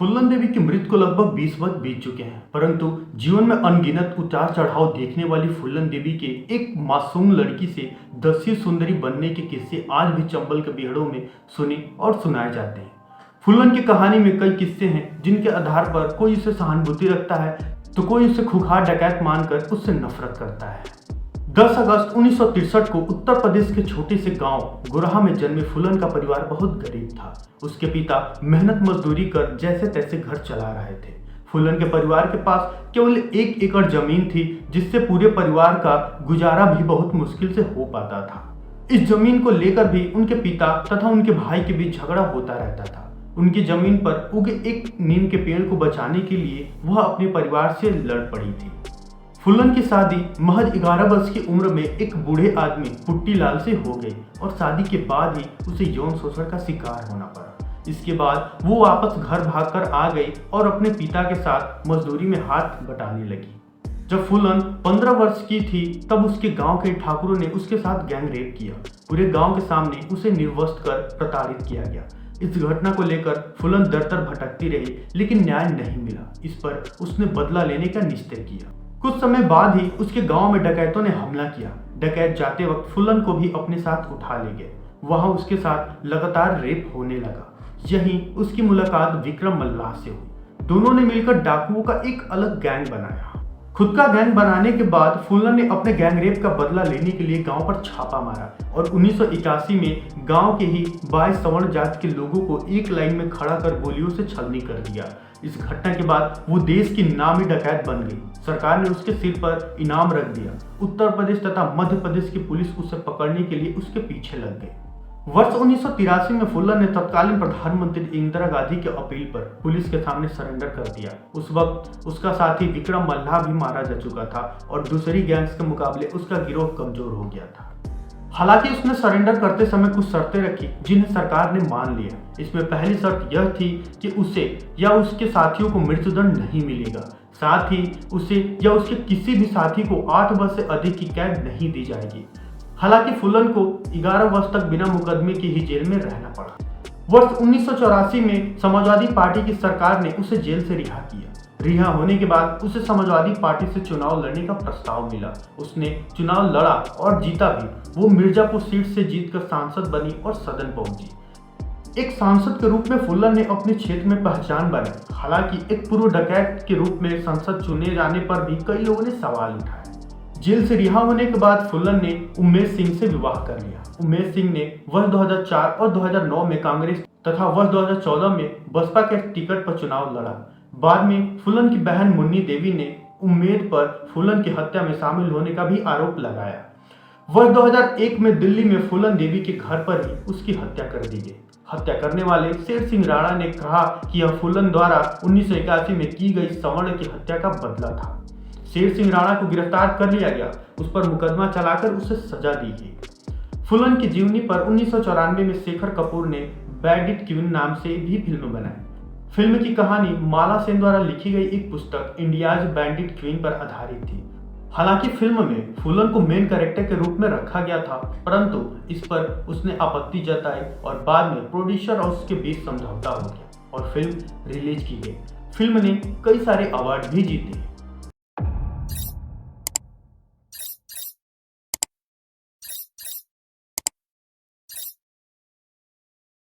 फुल्लन देवी की मृत्यु को लगभग 20 वर्ष बीत चुके हैं, परंतु जीवन में अनगिनत उतार चढ़ाव देखने वाली फुल्लन देवी के एक मासूम लड़की से दस्यु सुंदरी बनने के किस्से आज भी चंबल के बिहड़ों में सुने और सुनाए जाते हैं। फुल्लन की कहानी में कई किस्से हैं जिनके आधार पर कोई उसे सहानुभूति रखता है तो कोई उसे खुखार डकैत मानकर उससे नफरत करता है। 10 अगस्त 1963 को उत्तर प्रदेश के छोटे से गांव गुरहा में जन्मे फुल्लन का परिवार बहुत गरीब था। उसके पिता मेहनत मजदूरी कर जैसे तैसे घर चला रहे थे। फुल्लन के परिवार के पास केवल 1 एकड़ जमीन थी, जिससे पूरे परिवार का गुजारा भी बहुत मुश्किल से हो पाता था। इस जमीन को लेकर भी उनके पिता तथा उनके भाई के बीच झगड़ा होता रहता था। उनकी जमीन पर उगे एक नीम के पेड़ को बचाने के लिए वह अपने परिवार से लड़ पड़ी थी। फुल्लन की शादी महज 11 वर्ष की उम्र में एक बूढ़े आदमी पुट्टीलाल से हो गई और शादी के बाद ही उसे यौन शोषण का शिकार होना पड़ा। इसके बाद वो वापस घर भागकर आ गई और अपने पिता के साथ मजदूरी में हाथ बटाने लगी। जब फुल्लन 15 वर्ष की थी तब उसके गांव के ठाकुरों ने उसके साथ गैंग रेप किया। पूरे गांव के सामने उसे निर्वस्त्र कर प्रताड़ित किया गया। इस घटना को लेकर फुल्लन दर-दर भटकती रही, लेकिन न्याय नहीं मिला। इस पर उसने बदला लेने का निश्चय किया। कुछ समय बाद ही उसके गांव में डकैतों ने हमला किया। डकैत जाते वक्त फुल्लन को भी अपने साथ उठा ले गए। वहां उसके साथ लगातार रेप होने लगा। यहीं उसकी मुलाकात विक्रम मल्लाह से हुई। दोनों ने मिलकर डाकुओं का एक अलग गैंग बनाया। खुद का गैंग बनाने के बाद फुल्लन ने अपने गैंग रेप का बदला लेने के लिए गांव पर छापा मारा और 1981 में गांव के ही 22 सवर्ण जाति के लोगों को एक लाइन में खड़ा कर गोलियों से छलनी कर दिया। इस घटना के बाद वो देश की नामी डकैत बन गई। सरकार ने उसके सिर पर इनाम रख दिया। उत्तर प्रदेश तथा मध्य प्रदेश की पुलिस उसे पकड़ने के लिए उसके पीछे लग गई। वर्ष 1983 में फुल्लन ने तत्कालीन प्रधानमंत्री इंदिरा गांधी के अपील पर पुलिस के सामने सरेंडर कर दिया। उस वक्त उसका साथी विक्रम मल्लाह भी मारा जा चुका था और दूसरी गैंग्स के मुकाबले उसका गिरोह कमजोर हो गया था। हालांकि उसने सरेंडर करते समय कुछ शर्तें रखी जिन्हें सरकार ने मान लिया। इसमें पहली शर्त यह थी कि उसे या उसके साथियों को मृत्युदंड नहीं मिलेगा। साथ ही उसे या उसके किसी भी साथी को 8 वर्ष से अधिक की कैद नहीं दी जाएगी। हालांकि फुल्लन को 11 वर्ष तक बिना मुकदमे के ही जेल में रहना पड़ा। वर्ष 1984 में समाजवादी पार्टी की सरकार ने उसे जेल से रिहा किया। रिहा होने के बाद उसे समाजवादी पार्टी से चुनाव लड़ने का प्रस्ताव मिला। उसने चुनाव लड़ा और जीता भी। वो मिर्जापुर सीट से जीतकर सांसद बनी और सदन पहुंची। एक सांसद के रूप में फुल्लन ने अपने क्षेत्र में पहचान बनाई। हालांकि एक पूर्व डकैत के रूप में संसद चुने जाने पर भी कई लोगों ने सवाल उठाए। जेल से रिहा होने के बाद फुल्लन ने उमेश सिंह से विवाह कर लिया। उमेश सिंह ने वर्ष 2004 और 2009 में कांग्रेस तथा वर्ष 2014 में बसपा के टिकट पर चुनाव लड़ा। बाद में फुल्लन की बहन मुन्नी देवी ने उम्मेद पर फुल्लन की हत्या में शामिल होने का भी आरोप लगाया। वर्ष 2001 में दिल्ली में फुल्लन देवी के घर पर ही उसकी हत्या कर दी गई। हत्या करने वाले शेर सिंह राणा ने कहा कि यह फुल्लन द्वारा 1981 में की गई सवर्ण की हत्या का बदला था। शेर सिंह राणा को गिरफ्तार कर लिया गया। उस पर मुकदमा चलाकर उसे सजा दी गई। फुल्लन की जीवनी पर 1994 में शेखर कपूर ने बैंडिट क्वीन नाम से भी फिल्म बनाई। फिल्म की कहानी माला सेन द्वारा लिखी गई एक पुस्तक इंडियाज बैंडिट क्वीन पर आधारित थी। हालांकि फिल्म में फुल्लन को मेन कैरेक्टर के रूप में रखा गया था, परंतु इस पर उसने आपत्ति जताई और बाद में प्रोड्यूसर और उसके बीच समझौता हो गया और फिल्म रिलीज की गई। फिल्म ने कई सारे अवार्ड भी जीते।